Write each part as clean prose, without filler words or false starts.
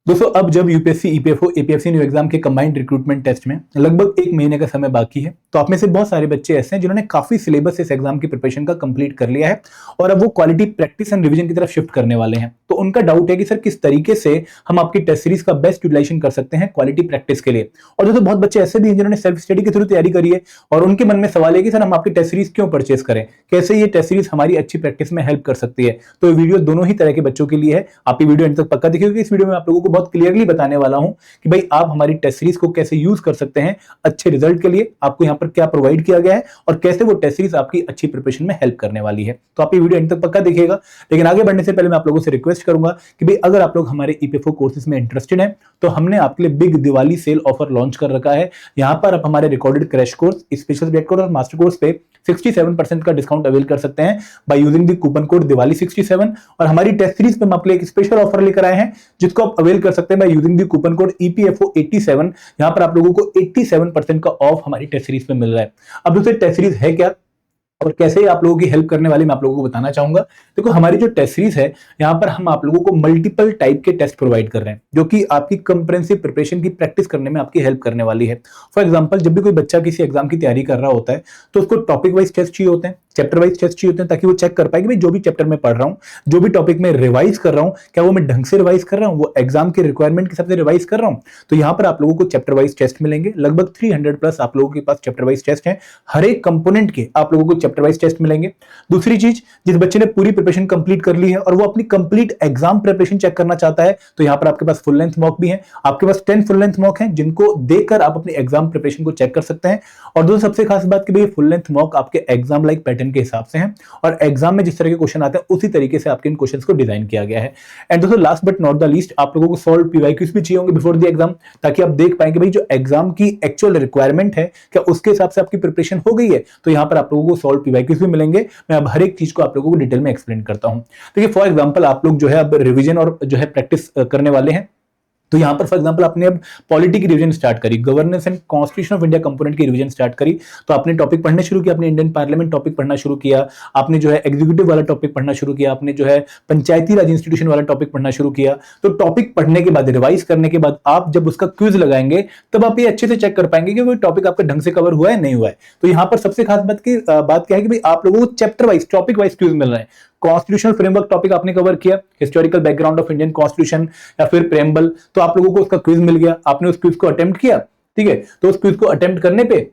दोस्तों अब जब UPSC, EPFO, APFC new exam के कंबाइंड रिक्रूटमेंट टेस्ट में लगभग 1 महीने का समय बाकी है, तो आप में से बहुत सारे बच्चे ऐसे हैं जिन्होंने काफी सिलेबस इस एग्जाम की प्रिपरेशन का कंप्लीट कर लिया है और अब वो क्वालिटी प्रैक्टिस एंड रिवीजन की तरफ शिफ्ट करने वाले हैं। तो उनका डाउट है कि सर किस तरीके से हम आपकी टेस्ट सीरीज का बेस्ट यूटिलाइजेशन कर सकते हैं क्वालिटी प्रैक्टिस के लिए। और दोस्तों बहुत बच्चे ऐसे भी हैं जिन्होंने सेल्फ स्टडी के थ्रू तैयारी करी है और उनके मन में सवाल है कि सर हम आपकी टेस्ट सीरीज क्यों परचेस करें, कैसे ये टेस्ट सीरीज हमारी अच्छी प्रैक्टिस में हेल्प कर सकती है। तो ये वीडियो दोनों ही तरह के बच्चों के लिए है। आप ये वीडियो एंड तक पक्का देखिए, इस वीडियो में आप लोगों को बहुत क्लियरली बताने वाला हूं कि भाई आप हमारी टेस्ट सीरीज को कैसे यूज कर सकते हैं अच्छे रिजल्ट के लिए, आपको यहां पर क्या प्रोवाइड किया गया है और कैसे वो टेस्ट सीरीज आपकी अच्छी प्रिपरेशन में हेल्प करने वाली है। तो आप ये वीडियो एंड तक पक्का देखिएगा। लेकिन आगे बढ़ने से पहले मैं आप लोगों से रिक्वेस्ट करूंगा कि भाई अगर आप लोग हमारे ईपीएफओ कोर्सेज में इंटरेस्टेड हैं तो हमने आपके लिए big Diwali cell offer launch कर रखा है। यहां पर आप हमारे recorded crash course, special subject course और मास्टर कोर्स पे 67% का डिस्काउंट अवेल कर सकते हैं by using the coupon code Diwali 67। और हमारी टेस्ट सीरीज पे हम आपके लिए एक स्पेशल ऑफर लेकर आए हैं जिसको आप अवेल कर सकते हैं by using the coupon code EPFO 87। यहां पर आप लोगों को 87% का ऑफ हमारी टेस्ट सीरीज पे मिल रहा है। अब दूसरी टेस्ट सीरीज है क्या और कैसे आप लोगों की हेल्प करने वाली मैं आप लोगों को बताना चाहूंगा। देखो हमारी जो टेस्ट सीरीज है यहाँ पर हम आप लोगों को मल्टीपल टाइप के टेस्ट प्रोवाइड कर रहे हैं जो कि आपकी कंप्रेहेंसिव प्रिपरेशन की प्रैक्टिस करने में आपकी हेल्प करने वाली है। फॉर एग्जांपल जब भी कोई बच्चा किसी एग्जाम की तैयारी कर रहा होता है तो उसको टॉपिक वाइज टेस्ट चाहिए होते हैं, चैप्टर वाइज टेस्ट चाहिए होते हैं, ताकि वो चेक कर पाए कि भाई जो भी चैप्टर में पढ़ रहा हूँ, जो भी टॉपिक में रिवाइज कर रहा हूँ, क्या वो मैं ढंग से रिवाइज कर रहा हूँ, वो एग्जाम के रिक्वायरमेंट के हिसाब से रिवाइज कर रहा हूँ। तो यहाँ पर आप लोगों को चैप्टर वाइज टेस्ट मिलेंगे, लगभग 300 प्लस आप लोगों के पास चैप्टर वाइज टेस्ट है। हर एक कंपोनेंट के आप लोगों को चैप्टर वाइज टेस्ट मिलेंगे। दूसरी चीज, जिस बच्चे ने पूरी प्रिपरेशन कंप्लीट कर ली है और वो अपनी कंप्लीट एग्जाम प्रिपरेशन चेक करना चाहता है तो यहाँ पर आपके पास फुल लेंथ मॉक भी है। आपके पास 10 फुल लेंथ मॉक हैं जिनको देखकर आप अपनी एग्जाम प्रिपरेशन को चेक कर सकते हैं। और दोस्तों सबसे खास बात कि भाई फुल लेंथ मॉक आपके एग्जाम लाइक पैटर्न के हिसाब से है और एग्जाम में जिस तरह के क्वेश्चन आते हैं उसी तरीके से आपके इन क्वेश्चंस को डिजाइन किया गया है। एंड दोस्तों last but not the least, आप लोगों को सॉल्व पीवाईक्यूज भी चाहिए होंगे बिफोर द एग्जाम, ताकि आप देख पाएंगे भाई जो एग्जाम की एक्चुअल रिक्वायरमेंट है क्या उसके हिसाब से आपकी प्रिपरेशन हो गई है। तो यहाँ पर आप लोगों को सॉल्व पीवाईक्यूज भी मिलेंगे। मैं अब हर एक चीज को आप लोगों को डिटेल में एक्सप्लेन करता हूं। देखिए फॉर एग्जांपल आप लोग जो है अब रिवीजन और जो है प्रैक्टिस करने वाले हैं। तो यहां पर फॉर एग्जांपल आपने अब पॉलिटी की रिवीजन स्टार्ट करी, governance and constitution of India component की रिवीजन स्टार्ट करी, तो आपने टॉपिक पढ़ने शुरू किया, आपने इंडियन पार्लियामेंट टॉपिक पढ़ना शुरू किया, आपने जो है एग्जीक्यूटिव वाला टॉपिक पढ़ना शुरू किया, आपने जो है पंचायती राज इंस्टीट्यूशन वाला टॉपिक पढ़ना शुरू किया। तो टॉपिक पढ़ने के बाद, रिवाइज करने के बाद आप जब उसका क्विज लगाएंगे तब आप ये अच्छे से चेक कर पाएंगे कि वो टॉपिक आपका ढंग से कवर हुआ है नहीं हुआ है। तो यहाँ पर सबसे खास बात क्या है कि भाई आप लोगों को chapter wise, topic wise quiz मिल रहे हैं। कॉन्स्टिट्यूशनल फ्रेमवर्क टॉपिक आपने कवर किया, historical background of Indian constitution या फिर प्रेम्बल, तो आप लोगों को उसका क्विज मिल गया, आपने उस क्विज को अटेम्प्ट किया। ठीक है, तो उस क्विज को अटेम्प्ट करने पे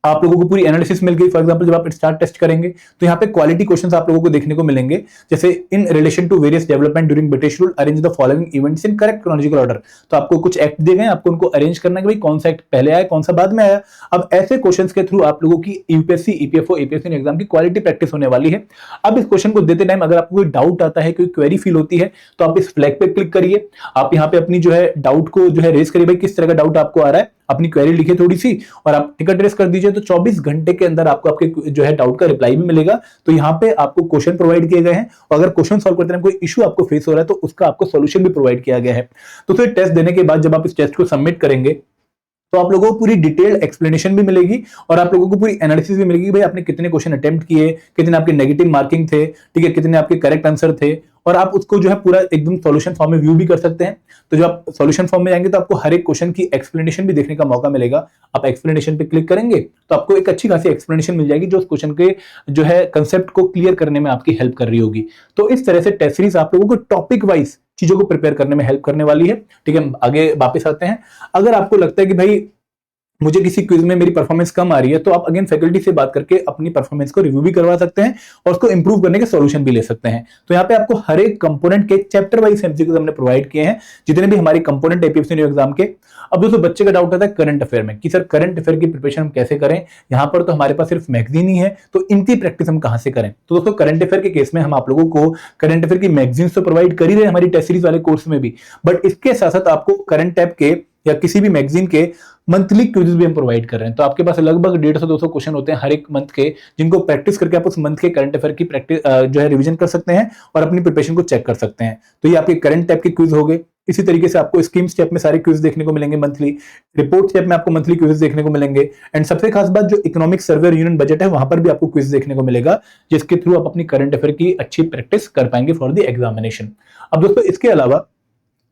आप लोगों को पूरी एनालिसिस मिल गई। फॉर एग्जांपल जब आप स्टार्ट टेस्ट करेंगे तो यहाँ पे क्वालिटी क्वेश्चंस आप लोगों को देखने को मिलेंगे, जैसे in relation to various development during British rule arrange the following events in correct chronological order. तो आपको कुछ एक्ट दिए गए, आपको उनको अरेंज करना है कि भाई कौन सा एक्ट पहले आया, कौन सा बाद में आया। अब ऐसे क्वेश्चंस के थ्रू आप लोगों की यूपीएससी, ईपीएफओ, एपीएससी एग्जाम की क्वालिटी प्रैक्टिस होने वाली है। अब इस क्वेश्चन को देते टाइम अगर आपको कोई डाउट आता है, कोई क्वेरी फील होती है, तो आप इस फ्लैग पे क्लिक करिए। आप यहाँ पे अपनी जो है डाउट को जो है रेज करिए, भाई किस तरह का डाउट आपको आ रहा है, अपनी क्वेरी लिखिए थोड़ी सी और आप टिकट रेस कर दीजिए। तो 24 घंटे के अंदर आपको आपके जो है डाउट का रिप्लाई भी मिलेगा। तो यहाँ पे आपको क्वेश्चन प्रोवाइड किए गए हैं और अगर क्वेश्चन सॉल्व करते हैं कोई इशू आपको फेस हो रहा है तो उसका आपको सॉल्यूशन भी प्रोवाइड किया गया है। तो फिर टेस्ट देने के बाद जब आप इस टेस्ट को सबमिट करेंगे तो आप लोगों को पूरी डिटेल्ड एक्सप्लेनेशन भी मिलेगी और आप लोगों को पूरी एनालिसिस भी मिलेगी, भाई आपने कितने क्वेश्चन अटेम्प्ट किए, कितने आपके नेगेटिव मार्किंग थे, ठीक है, कितने आपके करेक्ट आंसर थे, और आप उसको जो है पूरा एकदम सॉल्यूशन फॉर्म में व्यू भी कर सकते हैं। तो जब आप सॉल्यूशन फॉर्म में जाएंगे तो आपको हर एक क्वेश्चन की एक्सप्लेनेशन भी देखने का मौका मिलेगा। आप एक्सप्लेनेशन पे क्लिक करेंगे तो आपको एक अच्छी खासी एक्सप्लेनेशन मिल जाएगी जो उस क्वेश्चन के जो है कंसेप्ट को क्लियर करने में आपकी हेल्प कर रही होगी। तो इस तरह से टेस्ट सीरीज आप लोगों को टॉपिक वाइज चीजों को प्रिपेयर करने में हेल्प करने वाली है। ठीक है, आगे वापस आते हैं। अगर आपको लगता है कि भाई मुझे किसी क्विज में मेरी परफॉर्मेंस कम आ रही है तो आप अगेन फैकल्टी से बात करके अपनी परफॉर्मेंस को रिव्यू भी करवा सकते हैं और उसको इंप्रूव करने के सॉल्यूशन भी ले सकते हैं। तो यहाँ पे आपको हर एक कंपोनेंट के चैप्टर वाइज एमसीक्यूज हमने प्रोवाइड किए हैं, जितने भी हमारे कंपोनेंट एपीएफसी न्यू एग्जाम के। अब दोस्तों बच्चे का डाउट आता है करंट अफेयर में कि सर करंट अफेयर की प्रिपरेशन हम कैसे करें, यहाँ पर तो हमारे पास सिर्फ मैगजीन ही है, तो इनकी प्रैक्टिस हम कहां से करें। तो दोस्तों करंट अफेयर के केस में हम आप लोगों को करंट अफेयर की मैगजीन तो प्रोवाइड कर ही रहे हमारी टेस्ट सीरीज वाले कोर्स में भी, बट इसके साथ साथ आपको करंट टैब के या किसी भी मैगजीन के मंथली क्विज़ भी हम प्रोवाइड कर रहे हैं। तो आपके पास लगभग 150-200 क्वेश्चन होते हैं हर एक मंथ के, जिनको प्रैक्टिस करके आप उस मंथ के करंट अफेयर की प्रैक्टिस जो है रिवीजन कर सकते हैं और अपनी प्रिपरेशन को चेक कर सकते हैं। तो ये आपके करंट टाइप के क्विज हो गए। इसी तरीके से आपको स्कीम स्टेप में सारे क्विज देखने को मिलेंगे मंथली, रिपोर्ट स्टेप में आपको मंथली क्विज देखने को मिलेंगे, एंड सबसे खास बात जो इकोनॉमिक सर्वे यूनियन बजट है वहां पर भी आपको क्विज देखने को मिलेगा, जिसके थ्रू आप अपनी करंट अफेयर की अच्छी प्रैक्टिस कर पाएंगे फॉर द एग्जामिनेशन। अब दोस्तों इसके अलावा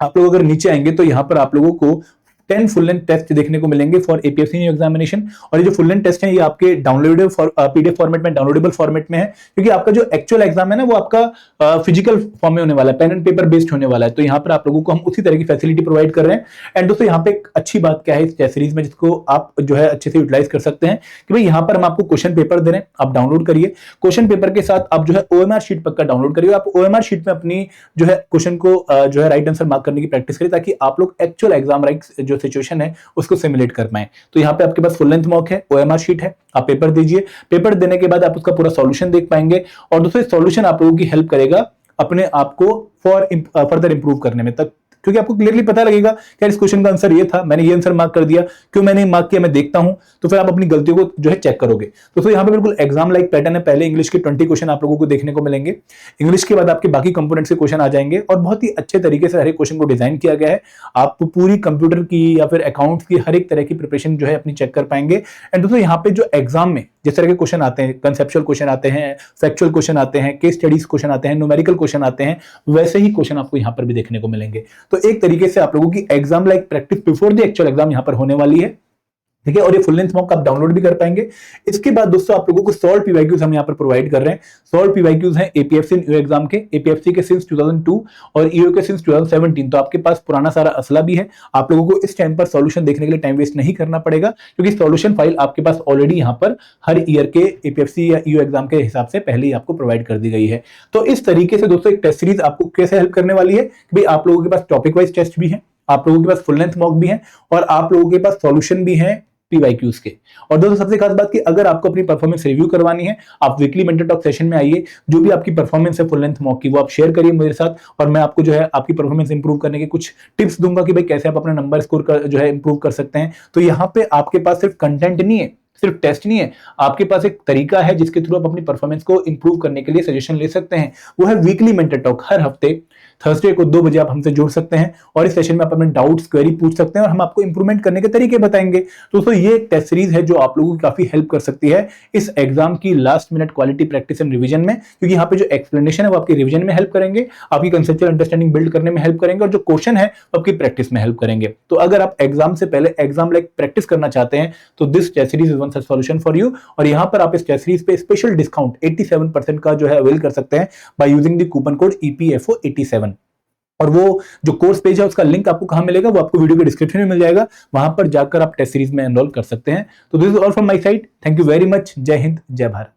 आप लोग अगर नीचे आएंगे तो यहाँ पर आप लोगों को 10 फुल लेंथ टेस्ट देखने को मिलेंगे फॉर एपीएससी न्यू एग्जामिनेशन। और ये जो फुल लेंथ टेस्ट है ये आपके डाउनलोडेबल पीडीएफ फॉर्मेट में, डाउनलोडेबल फॉर्मेट में है, क्योंकि आपका जो एक्चुअल एग्जाम है ना वो आपका फिजिकल फॉर्म में होने वाला है, पेन एंड पेपर बेस्ड होने वाला है। तो यहाँ पर आप लोगों को हम उसी तरह की फैसिलिटी प्रोवाइड कर रहे हैं। एंड दोस्तों यहाँ पे एक अच्छी बात क्या है इस टेस्ट सीरीज में, जिसको आप जो है अच्छे से यूटिलाइज कर सकते हैं, कि भाई यहाँ पर हम आपको क्वेश्चन पेपर दे रहे हैं, आप डाउनलोड करिए। क्वेश्चन पेपर के साथ आप जो है ओएमआर शीट पक्का डाउनलोड करिए। आप ओएमआर शीट में अपनी जो है क्वेश्चन को जो है राइट आंसर मार्क करने की प्रैक्टिस करिए, ताकि आप लोग एक्चुअल एग्जाम राइट जो सिचुएशन है उसको सिमुलेट कर पाए। तो यहाँ पे आपके पास फुल लेंथ मॉक है, ओएमआर शीट है, आप पेपर दीजिए। पेपर देने के बाद आप उसका पूरा सॉल्यूशन देख पाएंगे, और दोस्तों सॉल्यूशन आप लोगों की हेल्प करेगा अपने आप को फर्दर इंप्रूव करने में, तक क्योंकि आपको क्लियरली पता लगेगा कि इस क्वेश्चन का आंसर ये था, मैंने ये आंसर मार्क कर दिया, क्यों मैंने मार्क किया मैं देखता हूं, तो फिर आप अपनी गलतियों को जो है चेक करोगे। तो यहाँ पे बिल्कुल एग्जाम लाइक पैटर्न है। पहले इंग्लिश के 20 क्वेश्चन आप लोगों को देखने को मिलेंगे, इंग्लिश के बाद आपके बाकी कंपोनेंट्स के क्वेश्चन आ जाएंगे, और बहुत ही अच्छे तरीके से हर एक क्वेश्चन को डिजाइन किया गया है। आप पूरी कंप्यूटर की या फिर अकाउंट्स की हर एक तरह की प्रिपरेशन जो है अपनी चेक कर पाएंगे। एंड दोस्तों यहाँ पे जो एग्जाम में जिस तरह के क्वेश्चन आते हैं, कंसेप्चुअल क्वेश्चन आते हैं, फैक्चुअल क्वेश्चन आते हैं, केस स्टडीज क्वेश्चन आते हैं, न्यूमेरिकल क्वेश्चन आते हैं, वैसे ही क्वेश्चन आपको यहाँ पर भी देखने को मिलेंगे। तो एक तरीके से आप लोगों की exam like practice before the actual exam यहाँ पर होने वाली है, ठीक है। और ये फुल लेंथ मॉक आप डाउनलोड भी कर पाएंगे। इसके बाद दोस्तों आप लोगों को 100 पीवाईक्यूज हम यहाँ पर प्रोवाइड कर रहे हैं। 100 पीवाईक्यूज हैं एपीएफसी न्यू एग्जाम के, एपीएफसी के सिंस 2002 और ईओ के सिंस 2017। तो आपके पास पुराना सारा असला भी है। आप लोगों को इस टाइम पर सॉल्यूशन देखने के लिए टाइम वेस्ट नहीं करना पड़ेगा, क्योंकि सॉल्यूशन फाइल आपके पास ऑलरेडी यहाँ पर हर ईयर के एपीएफसी या ईओ एग्जाम के हिसाब से पहले ही आपको प्रोवाइड कर दी गई है। तो इस तरीके से दोस्तों एक टेस्ट सीरीज आपको कैसे हेल्प करने वाली है कि भाई आप लोगों के पास टॉपिक वाइज टेस्ट भी है, आप लोगों के पास फुल लेंथ मॉक भी है, और आप लोगों के पास सॉल्यूशन भी है पीवाईक्यूज के। और दोस्तों सबसे खास बात कि अगर आपको अपनी परफॉर्मेंस रिव्यू करवानी है, आप वीकली मेंटर टॉक सेशन में आइए। जो भी आपकी परफॉर्मेंस है फुल लेंथ मॉक की, वो आप शेयर करिए मेरे साथ, और मैं आपको जो है आपकी परफॉर्मेंस इंप्रूव करने के कुछ टिप्स दूंगा कि भाई कैसे आप अपना नंबर स्कोर कर जो है इंप्रूव कर सकते हैं। तो यहाँ पे आपके पास सिर्फ कंटेंट नहीं है, सिर्फ टेस्ट नहीं है, आपके पास एक तरीका है जिसके थ्रू आप अपनी परफॉर्मेंस को इंप्रूव करने के लिए सजेशन ले सकते हैं। वो है वीकली मेंटर टॉक। हर हफ्ते थर्सडे को 2 बजे आप हमसे जुड़ सकते हैं, और इस सेशन में आप अपने डाउट्स क्वेरी पूछ सकते हैं, और हम आपको इंप्रूवमेंट करने के तरीके बताएंगे। तो दोस्तों ये टेस्ट सीरीज है जो आप लोगों की काफी हेल्प कर सकती है इस एग्जाम की last minute quality practice and revision में, क्योंकि यहाँ पे जो एक्सप्लेनेशन है वो आपकी रिवीजन में हेल्प करेंगे, आपकी कंसेप्चुअल अंडरस्टैंडिंग बिल्ड करने में हेल्प करेंगे, और जो क्वेश्चन है वो आपकी प्रैक्टिस में हेल्प करेंगे। तो अगर आप एग्जाम से पहले एग्जाम लाइक प्रैक्टिस करना चाहते हैं तो this test series is one such solution for you. और यहाँ पर आप इस टेस्ट सीरीज पे स्पेशल डिस्काउंट 87% का जो है अवेल कर सकते हैं by using the coupon code EPFO87। और वो जो कोर्स पेज है उसका लिंक आपको कहां मिलेगा, वो आपको वीडियो के डिस्क्रिप्शन में मिल जाएगा, वहां पर जाकर आप टेस्ट सीरीज में एनरोल कर सकते हैं। तो this is all from my side. Thank you very much. जय हिंद, जय भारत।